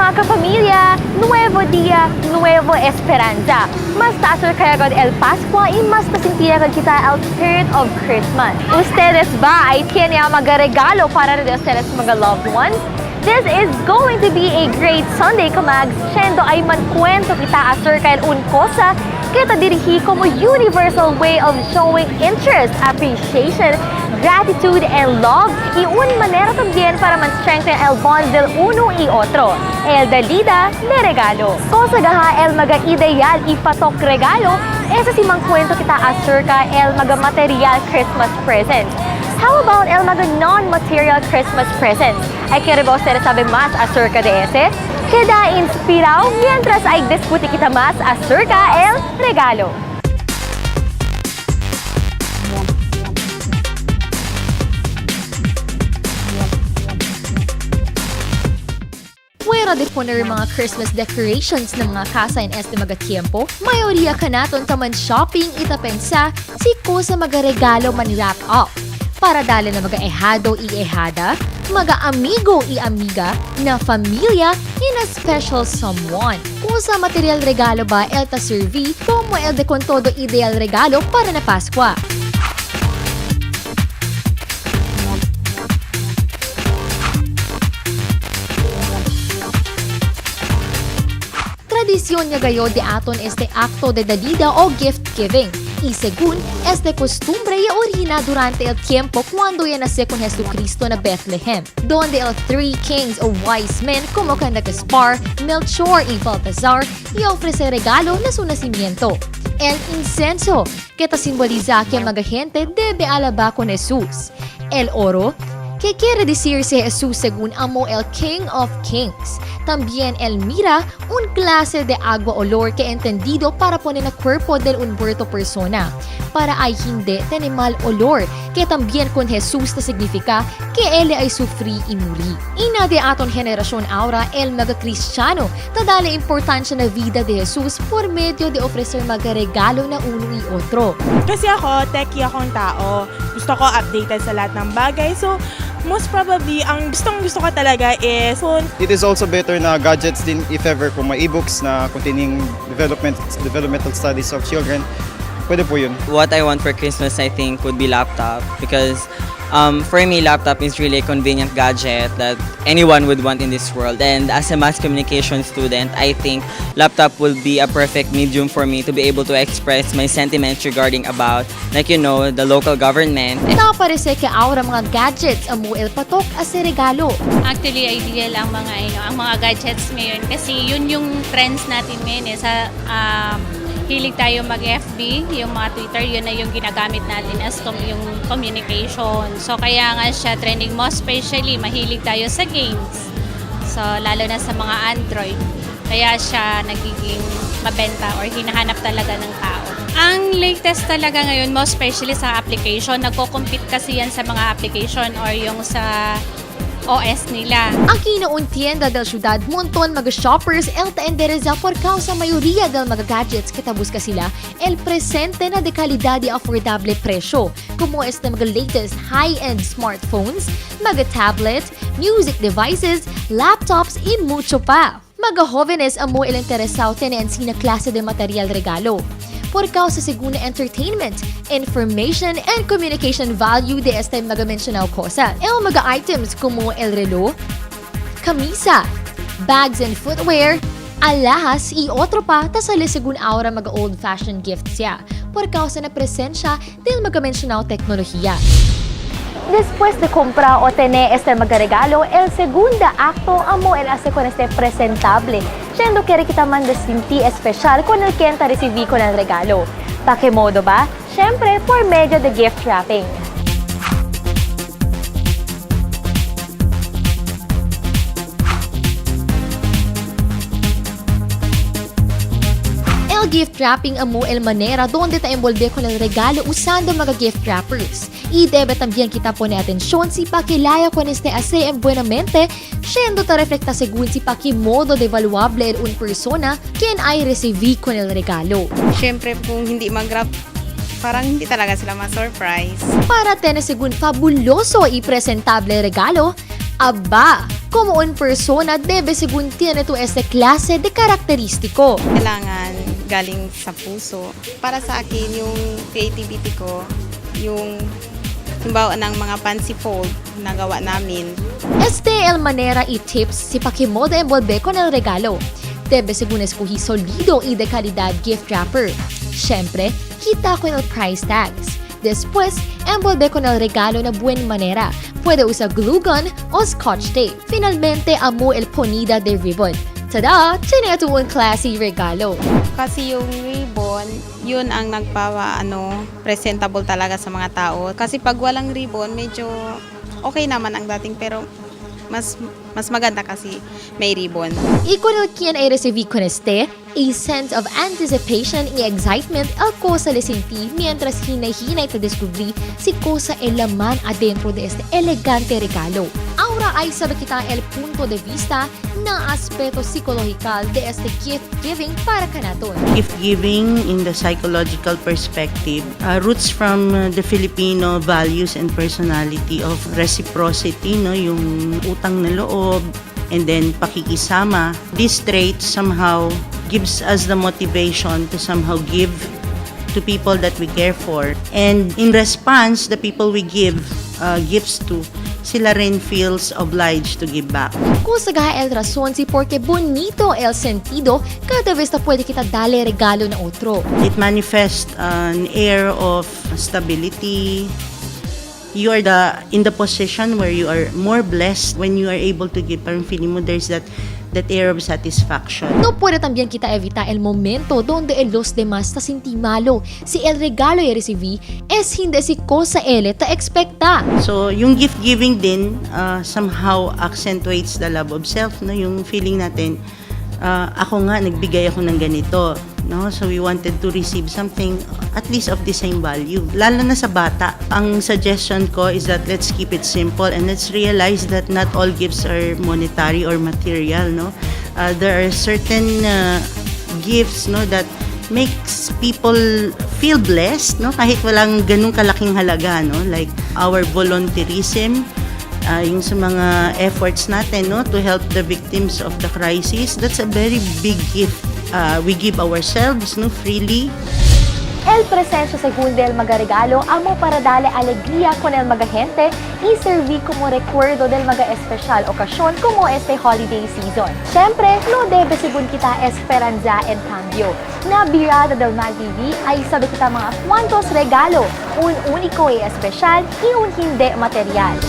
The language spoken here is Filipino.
mga kapamilya, Nuevo Dia, Nuevo Esperanza. Mas taasor kaya agad el Pascua y mas tasintiya agad kita el spirit of Christmas. Ustedes ba ay tiene mga regalo para de ustedes mga loved ones? This is going to be a great Sunday, kamags. Siendo ay mankwento kita asur kaya un cosa kita dirigi como universal way of showing interest, appreciation, gratitude, and love, y un manera también para man-strengthen el bond del uno y otro. El dalida de regalo. Cosa gaha el maga ideal y patok regalo, esa si mangkwento kita acerca el maga material Christmas present. How about el maga non-material Christmas present? Ay quiere ba ustedes sabe más acerca de ese? Queda inspirado mientras ay discuti kita más acerca el regalo. Fuera de poner mga Christmas decorations ng mga kasa in este mga tiempo, mayoriya ka naton taman shopping itapensa si cosa magaregalo man wrap up. Para dali na mga ehado y ehada, mga amigo y amiga, na familia in a special someone. Kusa material regalo ba el ta servi como el de con todo ideal regalo para na Paskwa. Tradisyon niya gayo de aton este acto de dalida o gift giving. Y según este costumbre ya origina durante el tiempo cuando ya nace con Jesucristo na Bethlehem, donde el three kings o wise men como Gaspar, Melchor y Baltasar y ofrece regalo na su nacimiento. El incenso, que ta simboliza que mga gente debe alabar con Jesús. El oro, que quiere decir si Jesús según amo el King of Kings. También el mira, un clase de agua olor que entendido para poner na cuerpo del un muerto persona. Para ay hindi tiene mal olor, que también con Jesús te significa que él ay sufrí y muri. Ina de aton generasyon ahora el mga Kristiyano, tadala importansya na vida de Jesús por medio de ofrecer mga regalo na uno y otro. Kasi ako, techie akong tao. Gusto ko updated sa lahat ng bagay. So, most probably, ang gustong-gusto ko talaga is phone. It is also better na gadgets din if ever kung may e-books na containing developmental studies of children. Pwede po yun. What I want for Christmas, I think, would be laptop because for me, laptop is really a convenient gadget that anyone would want in this world. And as a mass communication student, I think laptop will be a perfect medium for me to be able to express my sentiments regarding about, like, you know, the local government. Naparese ke aura mga gadgets amo el patok as regalo. Actually, ideal ang mga gadgets ngayon kasi yun yung trends natin ngayon sa hilig tayo mag-FB, yung mga Twitter, yun na yung ginagamit natin as yung communication. So kaya nga siya trending, most especially mahilig tayo sa games. So lalo na sa mga Android. Kaya siya nagiging mabenta or hinahanap talaga ng tao. Ang latest talaga ngayon, most especially sa application, nagko-compete kasi yan sa mga application or yung sa OS nila. Aquí na un tienda del ciudad, montón mga shoppers el taendereza por causa mayoría del mga gadgets que busca sila el presente na de calidad y affordable presyo, como este mga latest high-end smartphones, mga tablet, music devices, laptops, y mucho pa. Mga jóvenes amo el interesado tienen sina klase de material regalo. Por causa según entertainment, information, and communication value de este mga mencionado cosa. El mga items como el reloj, camisa, bags and footwear, alahas y otro pa tasali según aura mga old-fashioned gifts siya. Por causa na presensya del mga mencionado teknolohiya. Después de comprar o tener este mga regalo, el segunda acto amo el hace con este presentable. Siendo que kita man de sinti especial con el quien ta recibí con el regalo. Pa que modo ba? Siyempre, por medio de gift wrapping. El gift wrapping amo el manera donde ta envolver con el regalo usando mga gift wrappers. Y debe también kita poner atención si pakilaya con este hace en buenamente, siendo ta reflecta según si pakimodo de valuable el un persona quien ay recibí con el regalo. Siyempre kung hindi mag-wrap, parang hindi talaga sila ma-surprise. Para tener según fabuloso y presentable regalo, Aba, como un persona debe según tiene tu este klase de karakteristiko. Kailangan galing sa puso. Para sa akin, yung creativity ko, yung halimbawa ng mga fancy fold na gawa namin. Este el manera y tips si pakimo de envolver con el regalo. Debe según escogí solido y de calidad gift wrapper. Siyempre, kita con el price tags. Después, envolver con el regalo na buena manera. Puede usar glue gun o scotch tape. Finalmente, amo el ponida de ribbon. Tada! Tiene ito un classy regalo. Kasi yung ribbon, yun ang presentable talaga sa mga tao. Kasi pag walang ribbon, medyo okay naman ang dating pero mas maganda kasi may ribbon. Y con el quien ay recibí con este, a sense of anticipation y excitement el cosa le sentí mientras hinay-hinay te descubrí si cosa el laman adentro de este elegante regalo. Ahora ay sabe kita el punto de vista na aspeto psikologikal de este gift giving para kanaton. Gift giving in the psychological perspective roots from the Filipino values and personality of reciprocity, no, yung utang na loob, and then pakikisama. This trait somehow gives us the motivation to somehow give to people that we care for. And in response, the people we give gifts to, sila rin feels obliged to give back. Kusagaha el razón si porque bonito el sentido cada vez na pwede kita dale regalo na otro. It manifests an air of stability. You are in the position where you are more blessed when you are able to give. Parang feeling mo there's that air of satisfaction. No puede también kita evita el momento donde el los demás ta sinti malo si el regalo y recibí es hindi si cosa ele ta expecta. So, yung gift giving din somehow accentuates the love of self, no? Yung feeling natin, ako nga nagbigay ako ng ganito, no? So we wanted to receive something at least of the same value. Lalo na sa bata, ang suggestion ko is that let's keep it simple and let's realize that not all gifts are monetary or material, no? There are certain gifts, no, that makes people feel blessed, no, kahit walang ganung kalaking halaga, no, like our volunteerism, yung sa mga efforts natin, no, to help the victims of the crisis. That's a very big gift. We give ourselves, no, freely. El presensyo según del magaregalo amo para darle alegría con el magagente y serví como recuerdo del maga-espesyal okasyon como este holiday season. Siyempre, no debe según kita esperanza en cambio. Na birada del Mag TV ay sabi kita mga cuantos regalo, un único y espesyal y un hindi material.